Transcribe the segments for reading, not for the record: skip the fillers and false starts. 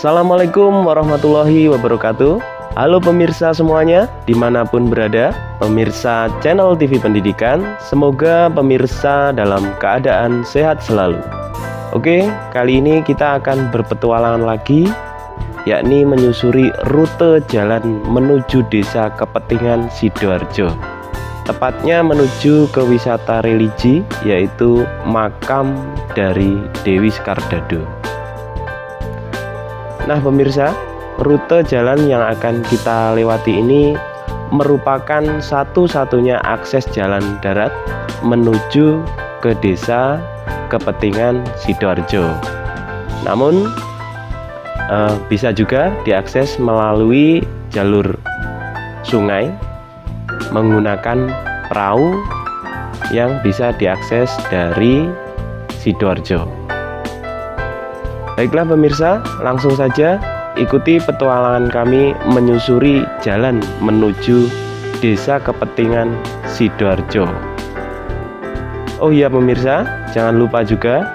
Assalamualaikum warahmatullahi wabarakatuh. Halo pemirsa semuanya, dimanapun berada, pemirsa channel TV Pendidikan. Semoga pemirsa dalam keadaan sehat selalu. Oke, kali ini kita akan berpetualangan lagi, yakni menyusuri rute jalan menuju desa Kepetingan Sidoarjo. Tepatnya menuju ke wisata religi, yaitu makam dari Dewi Skardado. Nah pemirsa, rute jalan yang akan kita lewati ini merupakan satu-satunya akses jalan darat menuju ke desa Kepetingan Sidoarjo. Namun bisa juga diakses melalui jalur sungai menggunakan perahu yang bisa diakses dari Sidoarjo. Baiklah pemirsa, langsung saja ikuti petualangan kami menyusuri jalan menuju desa Kepetingan Sidoarjo. Oh iya pemirsa, jangan lupa juga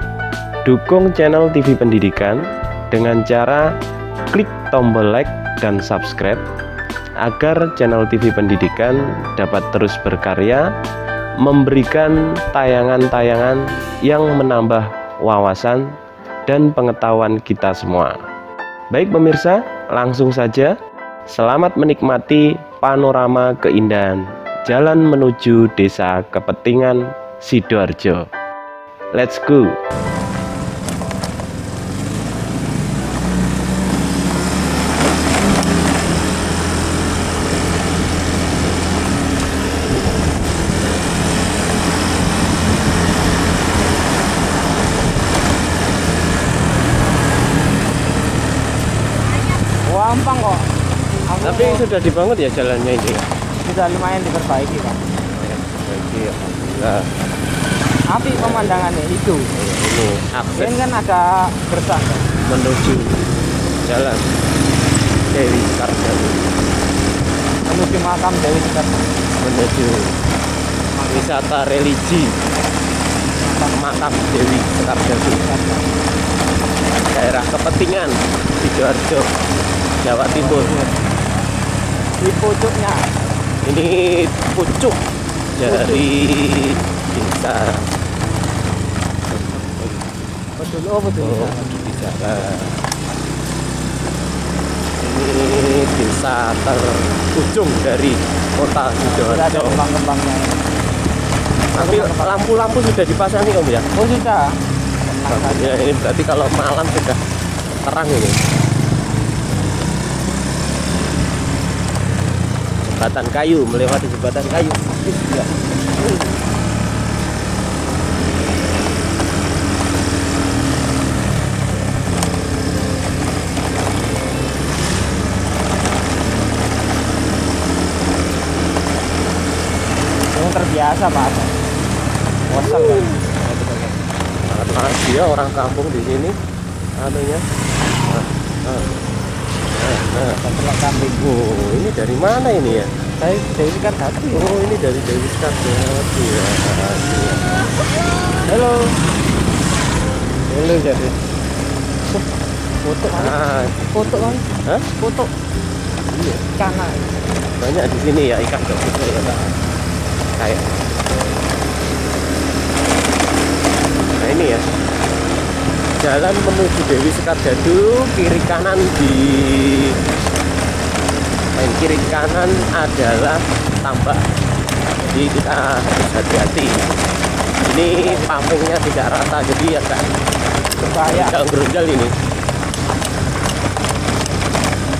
dukung channel TV Pendidikan dengan cara klik tombol like dan subscribe agar channel TV Pendidikan dapat terus berkarya, memberikan tayangan-tayangan yang menambah wawasan dan pengetahuan kita semua. Baik pemirsa, langsung saja selamat menikmati panorama keindahan jalan menuju desa Kepetingan Sidoarjo. Let's go. Gampang kok. Tapi sudah dibangun ya jalannya ini? Sudah lumayan diperbaiki Pak. Diperbaiki ya. Nah, Api pemandangannya itu. ini akses Ini kan ada gersang menuju jalan Dewi Skardado, menuju makam Dewi Skardado, menuju wisata religi makam Dewi Skardado, daerah Kepetingan Sidoarjo, Jawa Timur. di pucuknya. Ini pucuk dari desa. Betul, oh betul. Oh, di jalan. Ini desa terujung dari kota Sudah ada Sidoarjo. kembang-kembangnya. Tapi lampu-lampu sudah dipasangi Om ya? Oh sudah. Ya, ini berarti kalau malam sudah terang ini. Jembatan kayu, melewati jembatan kayu. Ya. Yang terbiasa Pak. Bosan kan? Sangat panas dia orang kampung di sini. Anunya. Setelah kambing. Oh, ini dari mana ini ya? Saya Dewi Skardado. Oh, ini dari Dewi Skardado ya. Halo. Halo jadi. Foto kan? Foto kan? Hah? Foto. Iya. Kana. Banyak di sini ya ikan gabusnya ya Pak. Kayak. Nah ini ya. Jalan menuju Dewi Skardado, kiri kanan kiri kanan adalah tambak. Jadi kita harus hati-hati. Ini pampingnya tidak rata, jadi agak Berbahaya. gerunjal ini.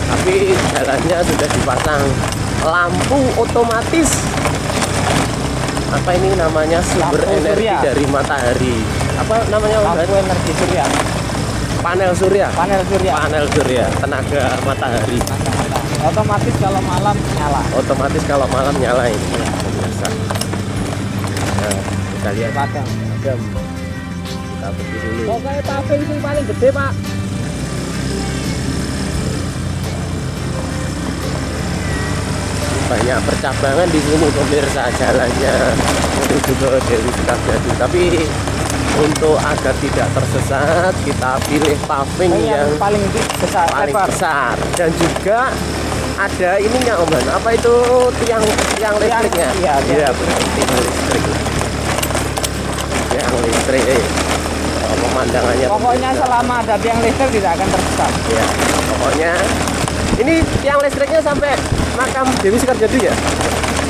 Tapi jalannya sudah dipasang lampu otomatis. Apa ini namanya, sumber Lampu energi surya. dari matahari. Apa namanya Om? Lampu energi surya. Panel surya. Panel surya. Panel surya, tenaga matahari. Otomatis kalau malam nyala. Otomatis kalau malam nyala ini. Biasa. Nah, kita lihat Padang. jam. Kita pergi dulu. Pokoknya paving sing paling gede Pak. Banyak percabangan di sini pemirsa, jalannya menuju ke Dewi Skardado. Tapi Untuk agar tidak tersesat, kita pilih paving yang paling besar, paling lebar. besar. Dan juga ada ininya Om Han, apa itu tiang listriknya? Iya, Iya, benar, tiang listrik. Tiang listrik. Pemandangannya. Pokoknya selama ada tiang listrik tidak akan tersesat. Ya, pokoknya ini tiang listriknya sampai makam Dewi Sekarjadu ya?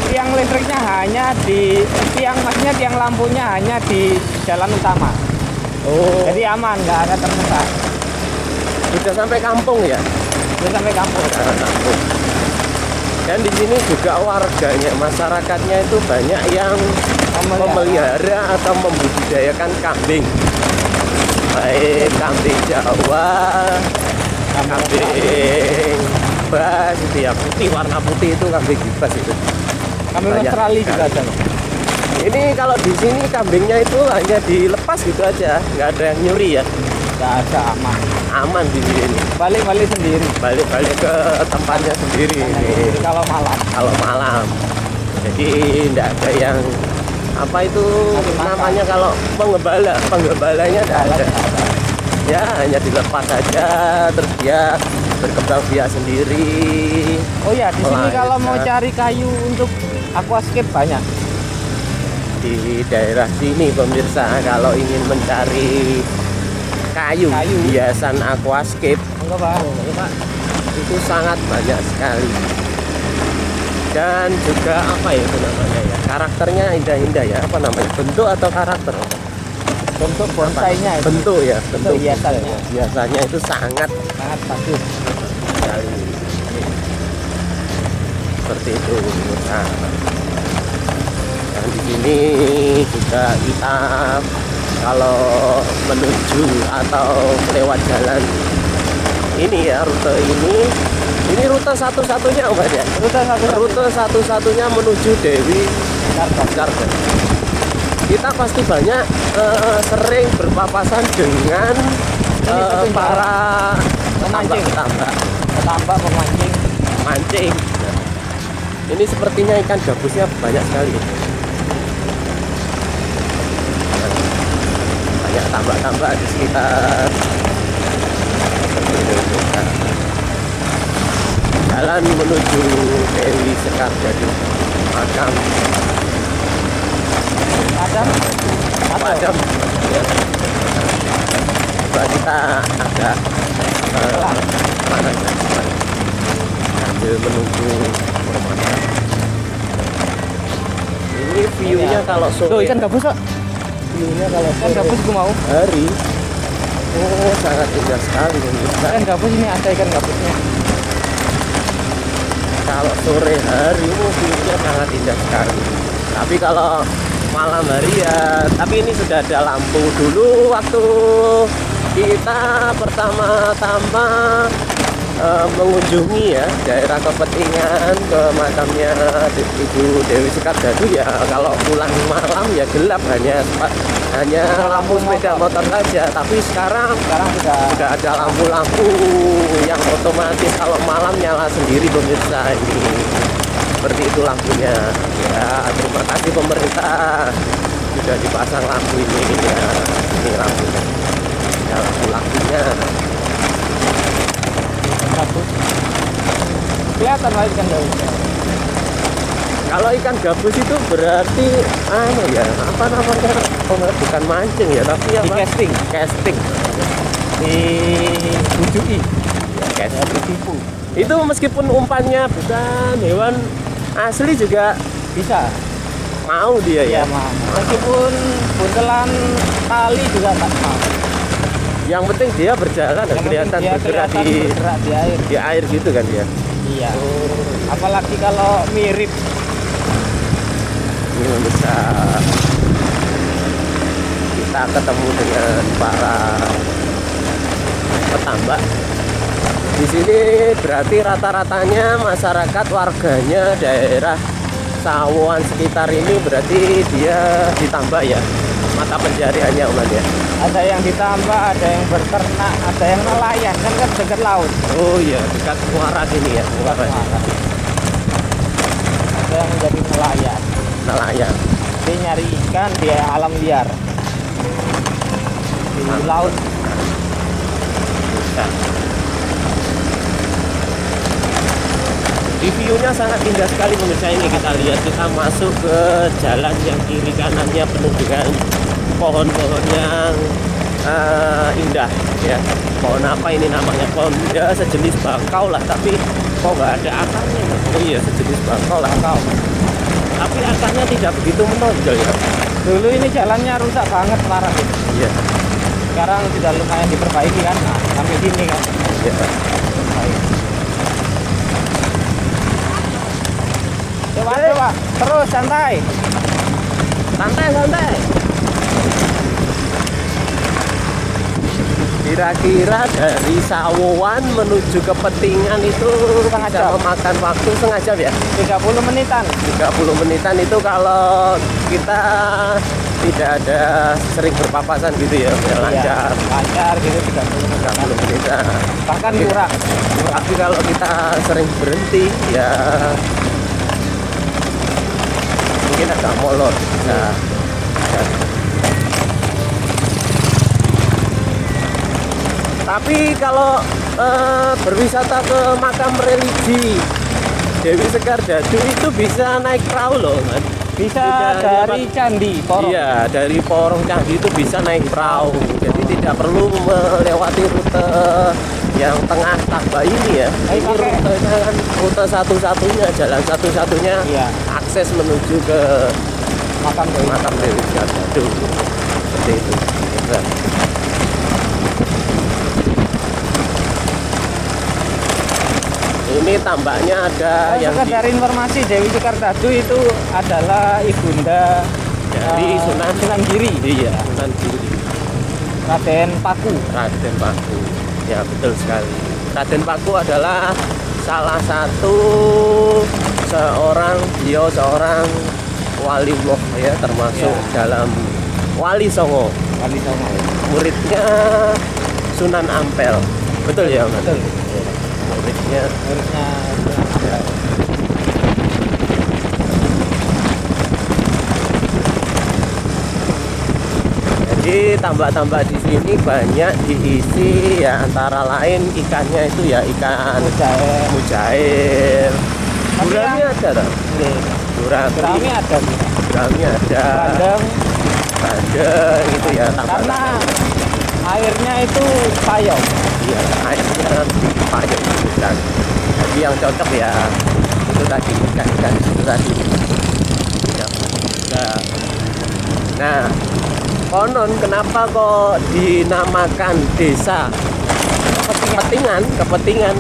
Tiang listriknya hanya di maksudnya tiang lampunya hanya di jalan utama. Oh, Jadi aman, nggak akan tersesat. sudah sampai kampung ya? Sudah sampai kampung. Sudah kampung. Dan di sini juga warganya, masyarakatnya itu banyak yang memelihara atau membudidayakan kambing. Baik kambing Jawa, kambing bas itu ya, putih, warna putih itu kambing bas itu. Kambing Banyak Australia juga sekali. ada. Ini kalau di sini kambingnya itu hanya dilepas gitu aja, nggak ada yang nyuri ya, Nggak ada, aman. aman di sini. Balik-balik sendiri. Balik-balik ke tempatnya sendiri ini Kalau malam. kalau malam. Jadi tidak ada yang apa itu namanya kalau penggembalanya tidak ada. Ya hanya dilepas saja, terus dia berkembang biak sendiri. Oh ya, di sini Wah, kalau ya. mau cari kayu untuk aquascape banyak. Di daerah sini pemirsa kalau ingin mencari kayu. Hiasan aquascape Enggak, Pak. itu sangat banyak sekali. Dan juga apa ya itu namanya ya, karakternya indah-indah ya, apa namanya, bentuk atau karakter? Bentuk bonsainya itu Bentuk ya, bentuk hiasannya. biasanya itu sangat sangat bagus. sekali. Seperti itu. Nah, dan di sini juga kita kalau menuju atau lewat jalan ini ya, rute ini rute satu-satunya Om ya. Rute satu-satunya menuju Dewi Sekarjadu. Kita pasti banyak sering berpapasan dengan para Pemancing. petambak Pemancing. mancing. Ini sepertinya ikan gabusnya banyak sekali. Banyak tambak-tambak di sekitar. Jalan menuju Dewi Sekarjadu, makam Adam. Adam. Ya. Coba kita agak mana sambil menunggu pemandangan. Ini view-nya kalau Tuh sore. ikan gabus, Pak. View-nya kalau Ikan sore gabus gue mau. hari. Oh, sangat indah sekali pemirsa. Ikan gabus ini ada ikan gabusnya. Kalau sore hari view-nya sangat indah sekali. Tapi kalau malam hari ya, tapi ini sudah ada lampu. Dulu waktu kita pertama-tama mengunjungi ya daerah Kepentingan ke makamnya Ibu Dewi Sekarjadu ya, kalau pulang malam ya gelap, hanya lampu sepeda motor saja. Tapi sekarang sudah ada lampu-lampu yang otomatis kalau malam nyala sendiri pemirsa. Ini seperti itu lampunya ya. Terima kasih pemerintah sudah dipasang lampu ini ya. Ini lampunya ya, lampu-lampunya Gabus. Kelihatan lah ikan gabus. Kalau ikan gabus itu berarti apa namanya, bukan mancing ya, tapi Di apa, casting dibujui. ya, ditipu. Itu meskipun umpannya bukan hewan asli juga Bisa. mau dia ya. Iya, Mas. Meskipun buntelan tali juga tak mau. Yang penting dia berjalan dan Yang kelihatan penting dia bergerak kelihatan bergerak di air. di air gitu kan dia. Iya. Apalagi kalau mirip. Ini bisa kita ketemu dengan para petambak. Di sini berarti rata-ratanya masyarakat warganya daerah Sawoan sekitar ini berarti dia ditambak ya, mata pencariannya Om ya. Ada yang ditambah, ada yang berternak, ada yang nelayan, kan dekat laut. Oh iya, dekat muara sini ya, muara. Ada yang menjadi nelayan. Nelayan. Dia nyari ikan di alam liar. di laut. Bisa. Di view-nya sangat indah sekali pemirsa. Ini kita lihat, kita masuk ke jalan yang kiri kanannya penuh dengan pohon-pohon yang indah ya. Pohon apa ini namanya? Pohon ya sejenis bakau lah, tapi kok nggak ada akarnya. Oh iya, sejenis bakau lah kau. Tapi akarnya tidak begitu menonjol ya. Dulu ini jalannya rusak banget, parah ini. Iya. Sekarang sudah lumayan diperbaiki kan, nah, sampai sini kan. Iya. Baik. Coba, terus santai. Santai. Kira-kira dari Sawoan menuju ke Petingan itu Setengah bisa jam. memakan waktu setengah jam ya? 30 menitan. 30 menitan itu kalau kita tidak ada sering berpapasan gitu ya, Iya, lancar. lancar gitu 30 menitan. 30 menitan. Bahkan kurang. Tapi kalau kita sering berhenti ya mungkin agak molor. Nah, ya. Tapi kalau berwisata ke makam religi Dewi Sekar Dadu itu bisa naik perahu loh, Mas. Bisa Tidak, dari Candi Porong. Iya, dari Porong Candi itu bisa naik perahu. Jadi tidak perlu melewati rute yang tengah Takba ini ya. Ini rutenya kan rute satu-satunya, jalan satu-satunya Iya. akses menuju ke makam Dewi Sekar Dadu. Seperti itu. Nah. Ini tambaknya ada yang sekedar informasi, Dewi Sekar Dadu itu adalah ibunda dari Sunan Giri. Iya, Sunan Giri. Raden Paku. Raden Paku. Ya, betul sekali. Raden Paku adalah salah satu seorang waliullah ya, termasuk dalam Wali Songo. Wali Songo. Muridnya Sunan Ampel. Betul ya, Mas? Betul. Muridnya Sunan. Jadi tambak-tambak di sini banyak diisi ya, antara lain ikannya itu ya ikan mujair. Gurami ada tak? Gurami ada. Gurami ada. Bandeng itu ya. Karena airnya itu payung. Iya, airnya payung bukan. Jadi yang cocok ya itu tadi ikan-ikan itu tadi. Ya. Nah, konon kenapa kok dinamakan desa Kepetingan?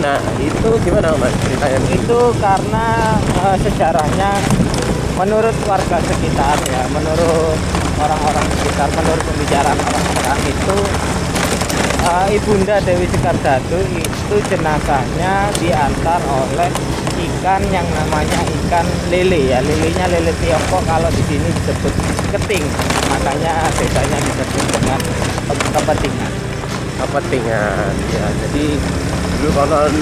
Nah, itu gimana Mas ceritanya? Itu karena sejarahnya menurut warga sekitar ya, menurut orang-orang sekitar, menurut pembicaraan orang-orang itu ibunda Dewi Sekar Dadu itu jenazahnya diantar oleh ikan yang namanya ikan lele ya, lelenya lele Tiongkok, kalau di sini disebut keting, makanya desanya disebut dengan Kepetingan ya. Jadi dulu konon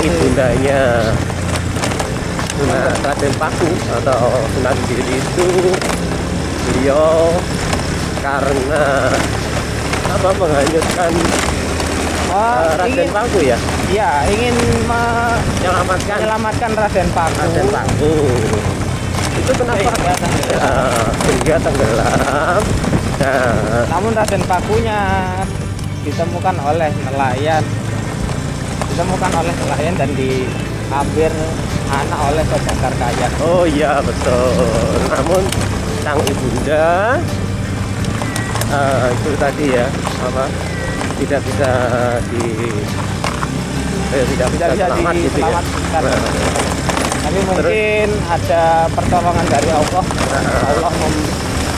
ibundanya Sunan Raden Paku atau Sunan Giri itu beliau karena menghanyutkan Raden Paku ya? Iya, ingin menyelamatkan Raden Paku. Itu kenapa? Sehingga tenggelam. Nah, namun Raden Pakunya ditemukan oleh nelayan, dan diambil anak oleh saudagar kaya. Oh iya betul. Namun sang ibunda itu tadi ya tidak bisa diselamatkan gitu ya. Tapi mungkin ada pertolongan dari Allah. Allah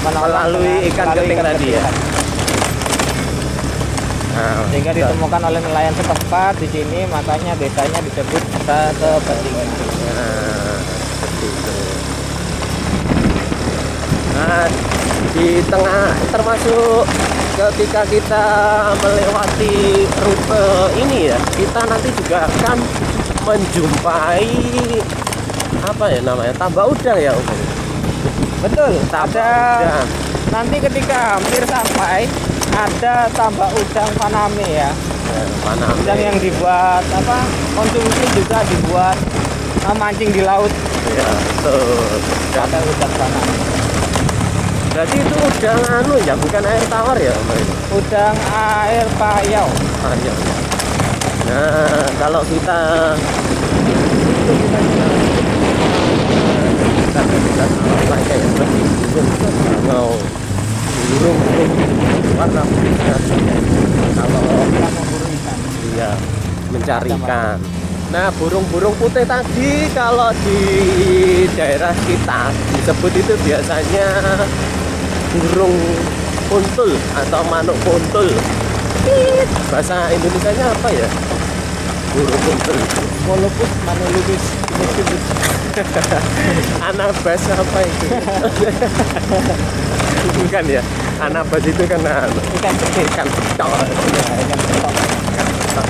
melalui ikan keting tadi ya. Sehingga ditemukan oleh nelayan setempat di sini, makanya desanya disebut Desa Kepetingan. Seperti itu. Nah, di tengah termasuk ketika kita melewati rute ini ya, kita nanti juga akan menjumpai apa ya namanya, tambak udang ya Om. Betul, Tambak ada udang. nanti ketika hampir sampai ada tambak udang Faname ya. Faname. Udang yang dibuat apa? Konsumsi juga dibuat mancing di laut. Iya, betul. Ada udang Faname. Berarti itu udang anu ya, bukan air tawar ya, Mbak? Udang air payau. Iya. Nah, kalau kita pakai yang lebih mau burung warna putihnya kalau Kita memburu ikan. iya mencari ikan. Nah, burung-burung putih tadi kalau di daerah kita disebut itu biasanya burung kuntul atau manuk kuntul. Bahasa Indonesianya apa ya? Burung kuntul. Molopus manulubis. Anabas apa itu? Bukan ya? Anabas itu kan Ikan kecil. ikan betok. Ya, ikan betok. Ikan betok.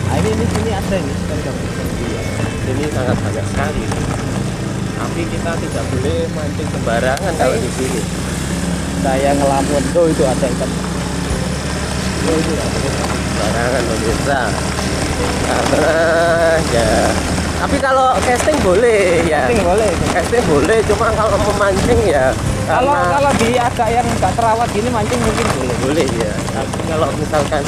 Nah, ini ada ini ikan gabus. Iya, ini sangat banyak sekali. Tapi kita tidak boleh mancing sembarangan kalau di sini. Saya ngelamun tuh itu ada ikan. Tuh itu ada. Sembarangan pemirsa. Karena ya. Tapi kalau casting boleh ya. Casting boleh. Casting boleh, cuma kalau memancing ya. Kalau di agak yang nggak terawat gini mancing mungkin boleh. Boleh ya. Tapi kalau misalkan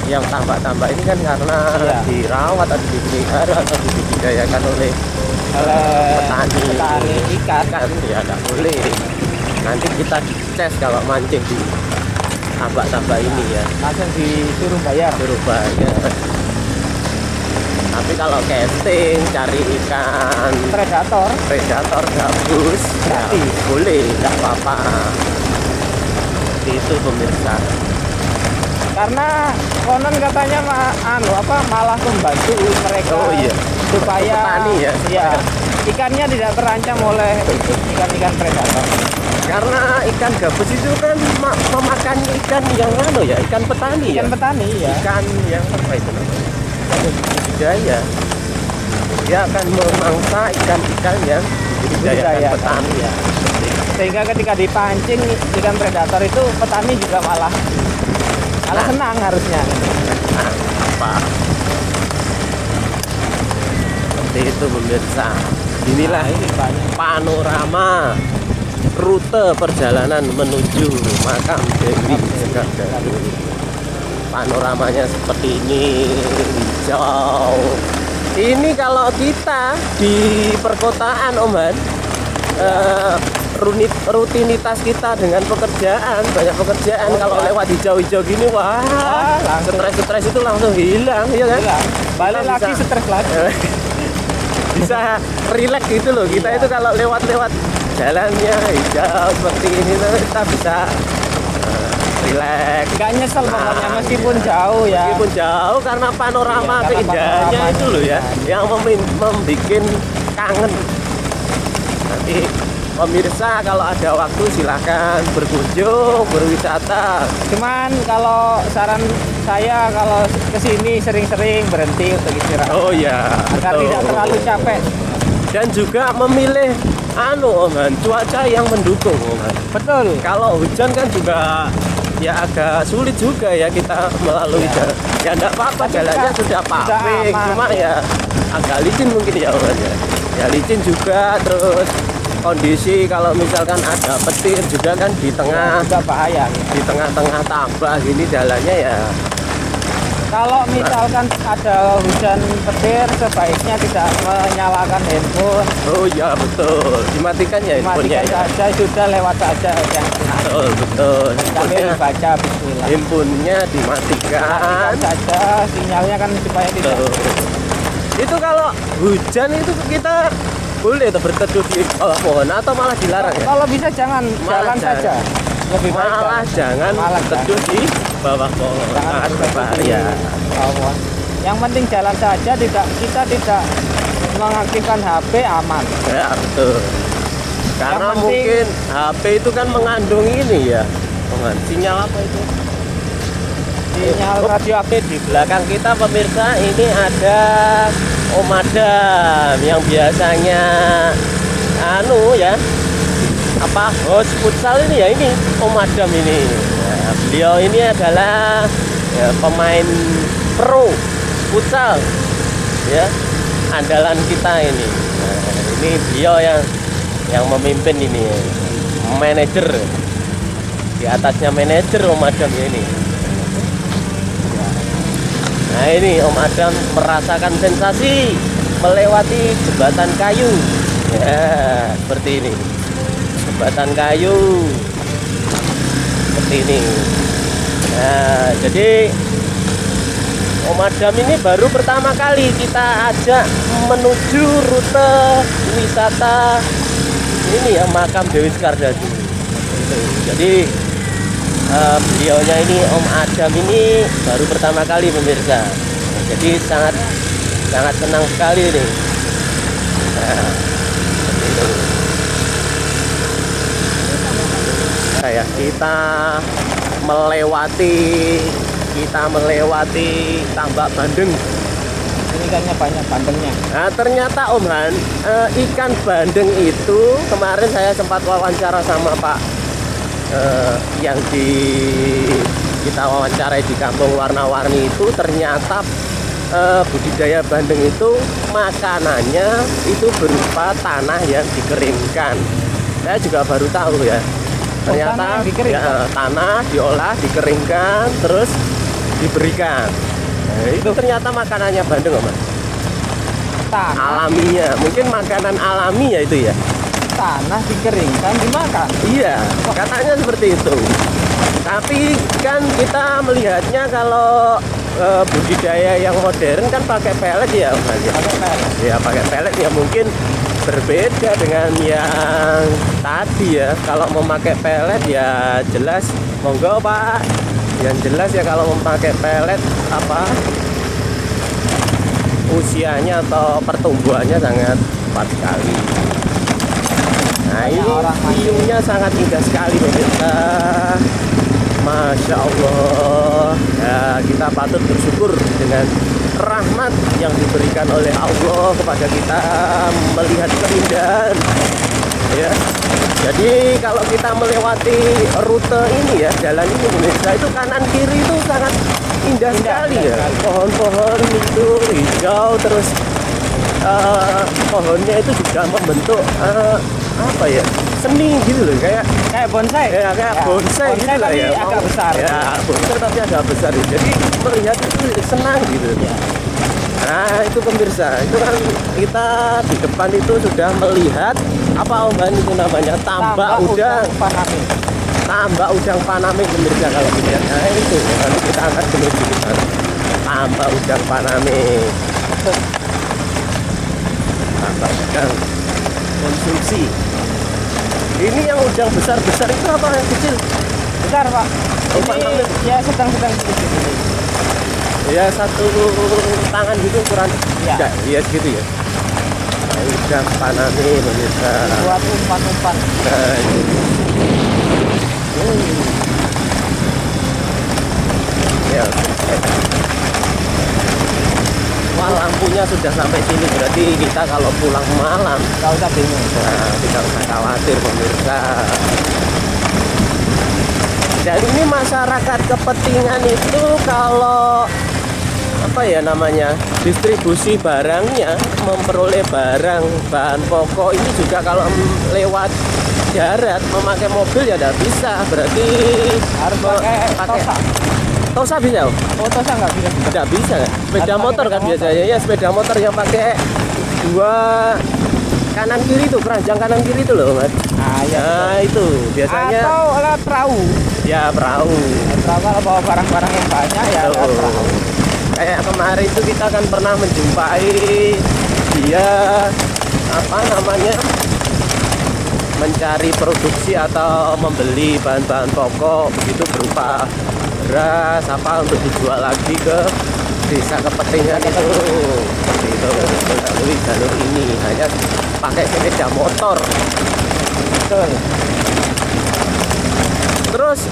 yang tambak-tambak ini kan karena Iya. dirawat atau dipelihara atau dibudidayakan oleh petani ikan. kan ya nggak boleh. Nanti kita dicas kalau mancing di tambak-tambak ini ya, Langsung disuruh bayar. suruh bayar. Tapi kalau casting cari ikan Predator gabus ya Gratis. boleh, nggak apa-apa. Itu pemirsa. karena konon katanya malah membantu mereka Oh iya. supaya Petani ya. iya, ikannya tidak terancam oleh ikan-ikan predator. Karena ikan gabus itu kan memakan ikan yang ya, ikan petani Ikan ya. petani ya. Ikan yang apa itu namanya? Budidaya. Dia akan memangsa ikan-ikan yang dibudidayakan petani ya. Sehingga ketika dipancing ikan predator itu petani juga malah senang harusnya. Nah, apa? Seperti itu pemirsa. Inilah ini banyak. panorama rute perjalanan menuju makam Dewi Sekardari. Panoramanya seperti ini, hijau. Ini kalau kita di perkotaan, Om Han, rutinitas kita dengan pekerjaan, banyak pekerjaan, kalau lewat hijau-hijau gini, wah, langsung stres itu langsung hilang, ya kan? hilang. Balik Kita lagi bisa- stres lagi. Bisa relax gitu loh. Kita Iya. itu kalau lewat jalannya hijau seperti ini tuh kita bisa relax. Gak nyesel pokoknya Nah, meskipun iya. jauh ya. Meskipun jauh karena panorama Iya, karena keindahannya panoramanya itu loh ya, indah. yang membuat kangen. Nanti pemirsa kalau ada waktu silahkan berkunjung, berwisata. Cuman kalau saran saya kalau kesini sering-sering berhenti untuk istirahat Oh ya, agar betul. tidak terlalu capek. Dan juga memilih Om Han, cuaca yang mendukung, Om Han. Betul. Kalau hujan kan juga ya agak sulit juga ya kita melalui Ya. jalan. Ya enggak apa-apa, Tapi jalannya kita- sudah paving, aman. cuma ya agak licin mungkin ya, Om Han, ya. Ya licin juga, terus kondisi kalau misalkan ada petir juga kan di tengah Juga bahaya. di tengah-tengah tambah gini jalannya ya. Kalau misalkan ada hujan petir sebaiknya tidak menyalakan handphone. Oh iya betul, dimatikan ya handphonenya Matikan ya. saja, sudah lewat saja yang Betul, betul. sambil Handphonenya, dibaca bismillah. handphonenya dimatikan. Matikan saja sinyalnya kan supaya tidak. Betul. Itu kalau hujan itu kita boleh tuh berteduh di bawah pohon atau malah dilarang ya? Kalau bisa jangan Malah jalan jangan. saja. Lebih baik Malah jangan Malah berteduh di bawah pohon. jangan Sangat berteduh di berbahaya. bawah. Yang penting jalan saja, kita tidak mengaktifkan HP, aman. Ya betul. Karena penting- mungkin HP itu kan mengandung ini ya. Sinyal apa itu? Sinyal radioaktif. Di belakang kita pemirsa ini ada Om Adam yang biasanya host futsal ini ya, ini Om Adam ini. beliau ini adalah ya, pemain pro futsal ya, andalan kita ini. Nah, ini beliau yang memimpin ini, manajer. Di atasnya manajer Om Adam ini. Nah ini Om Adam merasakan sensasi melewati jembatan kayu ya, seperti ini, jembatan kayu seperti ini. Nah jadi Om Adam ini baru pertama kali kita ajak menuju rute wisata ini ya, makam Dewi Sekardadi. Jadi beliaunya ini Om Adam ini baru pertama kali pemirsa. Jadi sangat senang sekali nih. Nah, kayak kita melewati tambak bandeng. Ini ikannya banyak bandengnya. Nah ternyata Om Han, ikan bandeng itu kemarin saya sempat wawancara sama Pak yang kita wawancarai di Kampung Warna-Warni itu, ternyata budidaya bandeng itu makanannya itu berupa tanah yang dikeringkan. Saya juga baru tahu ya. Ternyata ya, tanah diolah, dikeringkan, terus diberikan. Nah, itu ternyata makanannya bandeng, Mas. Alaminya, mungkin makanan alami ya itu ya. Tanah dikeringkan dimakan. Iya, katanya seperti itu. Tapi kan kita melihatnya kalau budidaya yang modern kan pakai pelet ya, Mas. Pakai pelet. Ya, pakai pelet ya, mungkin berbeda dengan yang tadi ya. Kalau memakai pelet ya jelas monggo Pak. Yang jelas ya kalau memakai pelet apa usianya atau pertumbuhannya sangat cepat sekali. Nah ini view-nya sangat indah sekali pemirsa. Masya Allah ya, kita patut bersyukur dengan rahmat yang diberikan oleh Allah kepada kita melihat keindahan ya. Jadi kalau kita melewati rute ini ya, jalan ini pemirsa, itu kanan kiri itu sangat indah sekali ya. Pohon-pohon itu hijau, terus pohonnya itu juga membentuk apa ya, seni gitu loh, kayak bonsai ya, kayak bonsai gitu lah ya, agak besar ya, bonsai tapi agak besar. Jadi melihat itu senang gitu ya. Nah itu pemirsa, itu kan kita di depan itu sudah melihat apa Om Han itu namanya, tambak udang Paname. Tambak udang Paname pemirsa kalau dilihat. Nah itu nanti kita akan menuju ke sana. Tambak udang Paname. Tambak udang konsumsi. Ini yang udang besar-besar itu apa yang kecil? Besar Pak. Ini ya sedang-sedang gitu. Ya satu tangan gitu ukuran. Ya. Iya segitu ya. Nah, udang Paname pemirsa. Buat umpan-umpan. Nah, ya. Wah lampunya sudah sampai sini, berarti kita kalau pulang malam Nggak usah bingung. nah, tidak usah khawatir pemirsa. Dan ini masyarakat Kepentingan itu kalau apa ya namanya, distribusi barangnya, memperoleh barang bahan pokok ini juga kalau lewat darat memakai mobil ya tidak bisa, berarti Harus pakai tosa. Tosa bisa? Oh tosa nggak bisa. Tidak bisa kan? Sepeda Harus motor pakai kan motor. biasanya ya, sepeda motor yang pakai dua kanan kiri itu, keranjang kanan kiri itu loh Mas. Nah, ya. Nah itu biasanya Atau lewat perahu. ya perahu. Perahu kalau bawa barang-barang yang banyak ya lewat Tuh. perahu. Kayak kemarin itu kita kan pernah menjumpai dia apa namanya, mencari produksi atau membeli bahan-bahan pokok begitu berupa beras apa untuk dijual lagi ke desa Kepentingan itu. Seperti itu melalui jalur ini hanya pakai sepeda motor. Betul. Terus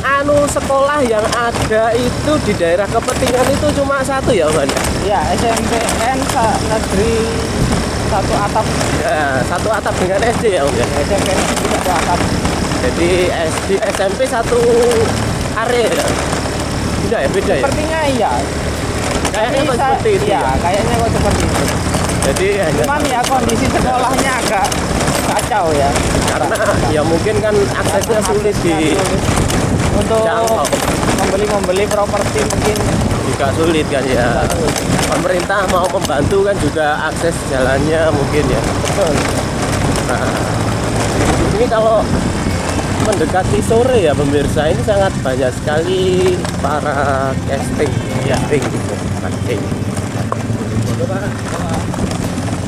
sekolah yang ada itu di daerah Kepentingan itu cuma satu ya Bang? Ya SMPN negeri satu atap. Ya, satu atap dengan SD ya Om ya. SMPN negeri satu atap. Jadi SD SMP satu area ya? Tidak ya, beda ya? Sepertinya iya. Kayaknya kok Bisa- seperti itu iya, ya? kayaknya kok seperti itu. Jadi hanya Cuman ya kondisi sekolahnya agak kacau ya. karena ya mungkin kan aksesnya sulit di untuk jangkau. membeli properti mungkin juga sulit kan ya. sulit. Pemerintah mau membantu kan juga akses jalannya mungkin ya. Betul. Nah, ini kalau mendekati sore ya pemirsa, ini sangat banyak sekali para casting gitu, casting.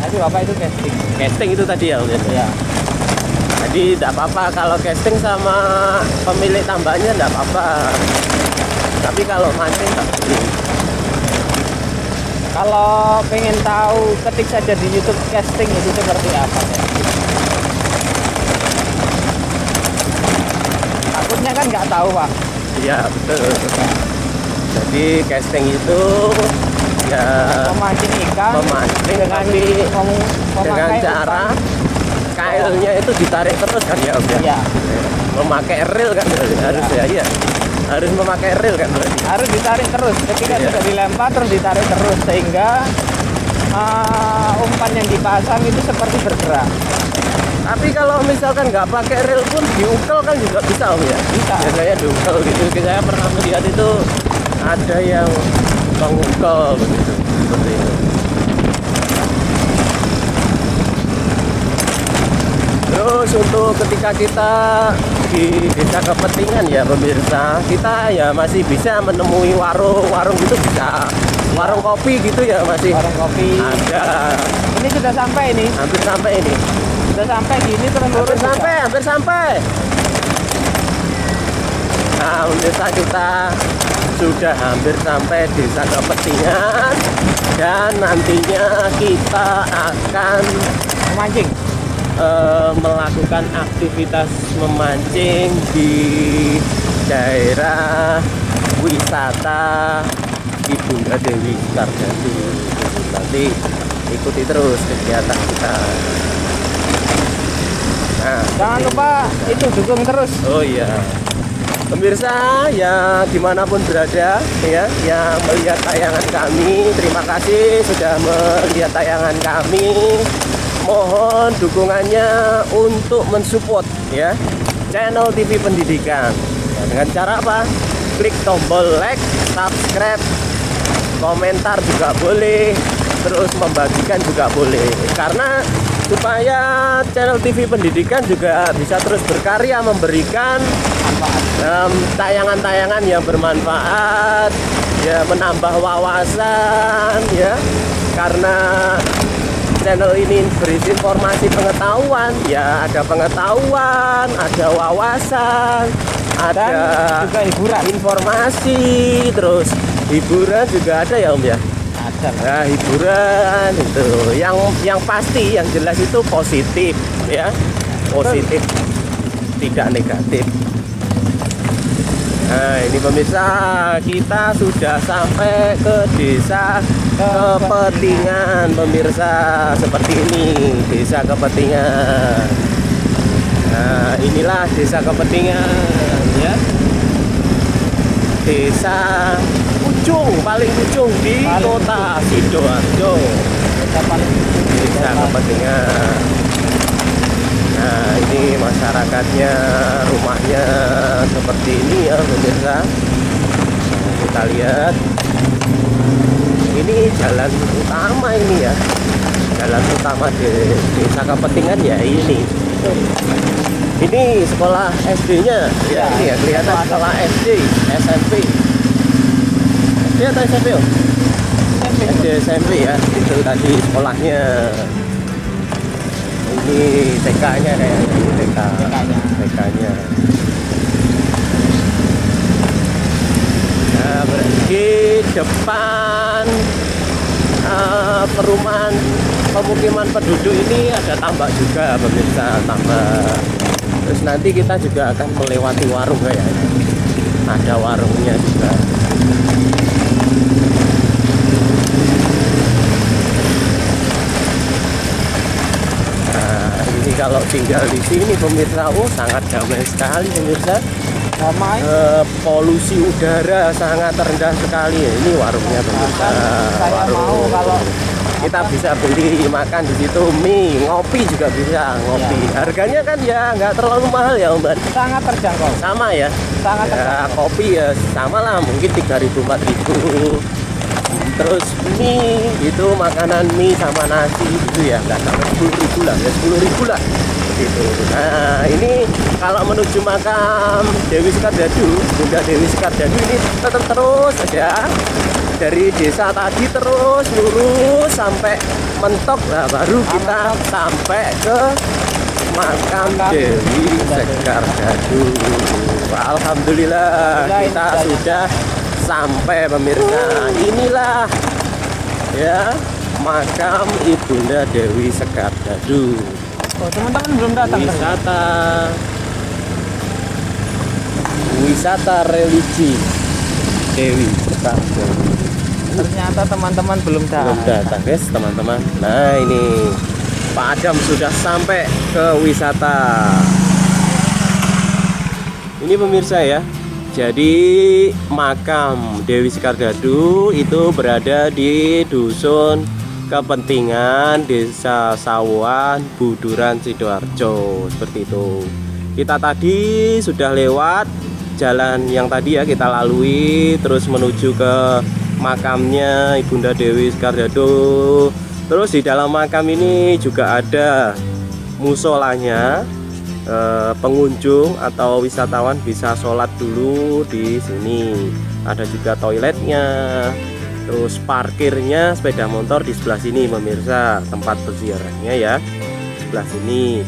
Tapi Bapak itu casting. Casting itu tadi ya pemirsa. Ya. Jadi tidak apa-apa kalau casting sama pemilik tambahnya tidak apa-apa. Tapi kalau mancing tak boleh. Kalau pengen tahu ketik saja di YouTube casting itu seperti apa ya. Takutnya kan nggak tahu Pak. Iya betul. Jadi casting itu ya Memancing ikan memancing dengan tapi dengan memakai cara kailnya itu ditarik terus kan ya Om ya? Iya. Memakai reel kan harus ya, iya. Harus memakai reel kan berarti. Harus ditarik terus. Ketika Iya. sudah dilempar terus ditarik terus sehingga umpan yang dipasang itu seperti bergerak. Tapi kalau misalkan nggak pakai reel pun diukel kan juga bisa Om ya? Bisa. Biasanya diukel gitu. Saya pernah melihat itu ada yang mengukel begitu seperti itu. Terus untuk ketika kita di Desa Kepentingan ya pemirsa, kita ya masih bisa menemui warung-warung gitu bisa. Warung kopi gitu ya masih Warung kopi. ada. Ini sudah sampai ini. Hampir sampai ini. Sudah sampai gini terus Hampir lurus. sampai, hampir sampai. Nah, pemirsa kita sudah hampir sampai Desa Kepentingan dan nantinya kita akan Memancing. melakukan aktivitas memancing di daerah wisata Ibunda Dewi Karjati. Nanti ikuti terus kegiatan kita. Nah, Jangan lupa itu dukung terus. oh iya, pemirsa ya dimanapun berada ya yang melihat tayangan kami, terima kasih sudah melihat tayangan kami. Mohon dukungannya untuk mensupport ya channel TV Pendidikan. Nah, dengan cara apa? Klik tombol like, subscribe, komentar juga boleh, terus membagikan juga boleh. Karena supaya channel TV Pendidikan juga bisa terus berkarya memberikan tayangan-tayangan yang bermanfaat, ya menambah wawasan ya. Karena channel ini berisi informasi pengetahuan, ya ada pengetahuan, ada wawasan, ada juga hiburan. informasi, terus hiburan juga ada ya Om ya. Ada. Nah, hiburan itu yang pasti yang jelas itu positif ya, positif tidak negatif. Nah ini pemirsa, kita sudah sampai ke Desa Kepentingan pemirsa, seperti ini Desa Kepentingan. Nah inilah Desa Kepentingan ya, desa paling ujung di kota Sidoarjo, Desa Kepentingan. Nah ini masyarakatnya, rumahnya seperti ini ya pemirsa. Nah, kita lihat ini jalan utama ini ya, jalan utama di Desa Kepentingan ya ini. Ini sekolah SD-nya ya, ini ya kelihatan sekolah SD, SMP. SD atau SMP Om? SD SMP ya, itu tadi sekolahnya. Ini TK-nya kayaknya, ini TK-nya. Nah, di depan perumahan pemukiman penduduk ini ada tambak juga pemirsa, tambak. Terus nanti kita juga akan melewati warung kayaknya. Ada warungnya juga. Nah, ini kalau tinggal di sini pemirsa, sangat damai sekali pemirsa. Damai. Polusi udara sangat rendah sekali. Ini warungnya pemirsa. Saya mau kalau kita bisa beli makan di situ, mie, ngopi juga bisa ngopi. Ya. Harganya kan ya nggak terlalu mahal ya Om Ban. sangat terjangkau. Sama ya. Sangat Ya, terjangkau. kopi ya sama lah, mungkin 3.000 4.000. Terus mie itu makanan mie sama nasi itu ya nggak sampai 10.000 lah, ya 10.000 lah gitu. Nah ini kalau menuju makam Dewi Sekardadu, Bunda Dewi Sekardadu ini tetap terus aja dari desa tadi terus lurus sampai mentok lah, baru kita sampai ke makam Dewi Sekardadu. Alhamdulillah kita sudah sampai pemirsa. Inilah ya makam Ibunda Dewi Sekardadu. Oh, teman-teman belum datang. Wisata religi Dewi Sekardadu. Ternyata teman-teman belum datang. Guys teman-teman. Nah ini Pak Adam sudah sampai ke wisata. Ini pemirsa ya. Jadi makam Dewi Sekardadu itu berada di dusun Kepentingan, Desa Sawan, Buduran, Sidoarjo, seperti itu. Kita tadi sudah lewat jalan yang tadi ya kita lalui, terus menuju ke makamnya Ibunda Dewi Sekardadu. Terus di dalam makam ini juga ada musolanya. Pengunjung atau wisatawan bisa sholat dulu di sini. Ada juga toiletnya, terus parkirnya sepeda motor di sebelah sini pemirsa, tempat berziarahnya ya sebelah sini.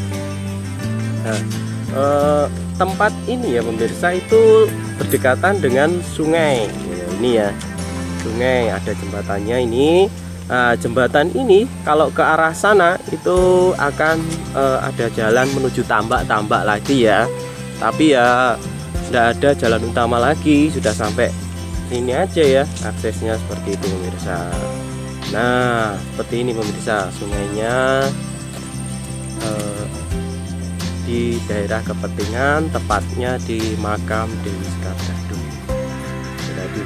Nah, tempat ini ya pemirsa itu berdekatan dengan sungai. Ini ya sungai, ada jembatannya ini. Nah, jembatan ini kalau ke arah sana itu akan ada jalan menuju tambak-tambak lagi ya. Tapi ya tidak ada jalan utama lagi, sudah sampai sini aja ya aksesnya seperti itu pemirsa. Nah seperti ini pemirsa, sungainya di daerah Kepentingan, tepatnya di makam Dewi Sekardadu. Jadi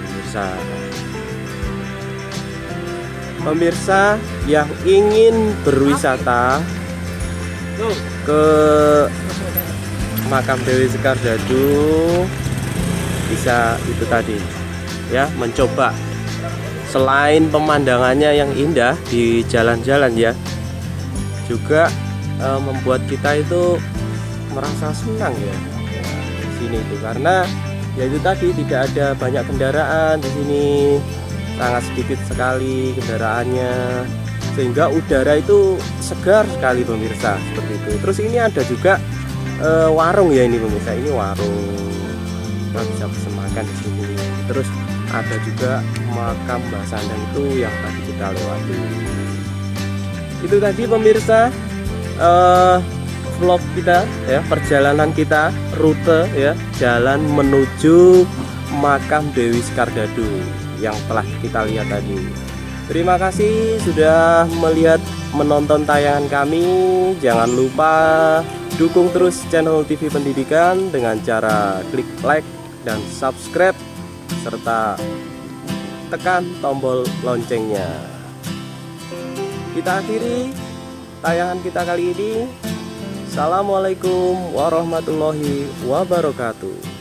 pemirsa yang ingin berwisata ke makam Dewi Sekardadu bisa itu tadi ya, mencoba selain pemandangannya yang indah di jalan-jalan ya, juga membuat kita itu merasa senang ya di sini itu, karena ya itu tadi tidak ada banyak kendaraan di sini, sangat sedikit sekali kendaraannya, sehingga udara itu segar sekali pemirsa seperti itu. Terus ini ada juga warung ya ini pemirsa, ini warung kita bisa pesen makan di sini. Terus ada juga makam Mbah Sandang itu yang tadi kita lewati. Itu tadi pemirsa vlog kita ya, perjalanan kita, rute ya, jalan menuju makam Dewi Sekardadu yang telah kita lihat tadi. Terima kasih sudah menonton tayangan kami. Jangan lupa dukung terus channel TV Pendidikan dengan cara klik like dan subscribe serta tekan tombol loncengnya. Kita akhiri tayangan kita kali ini. Assalamualaikum warahmatullahi wabarakatuh.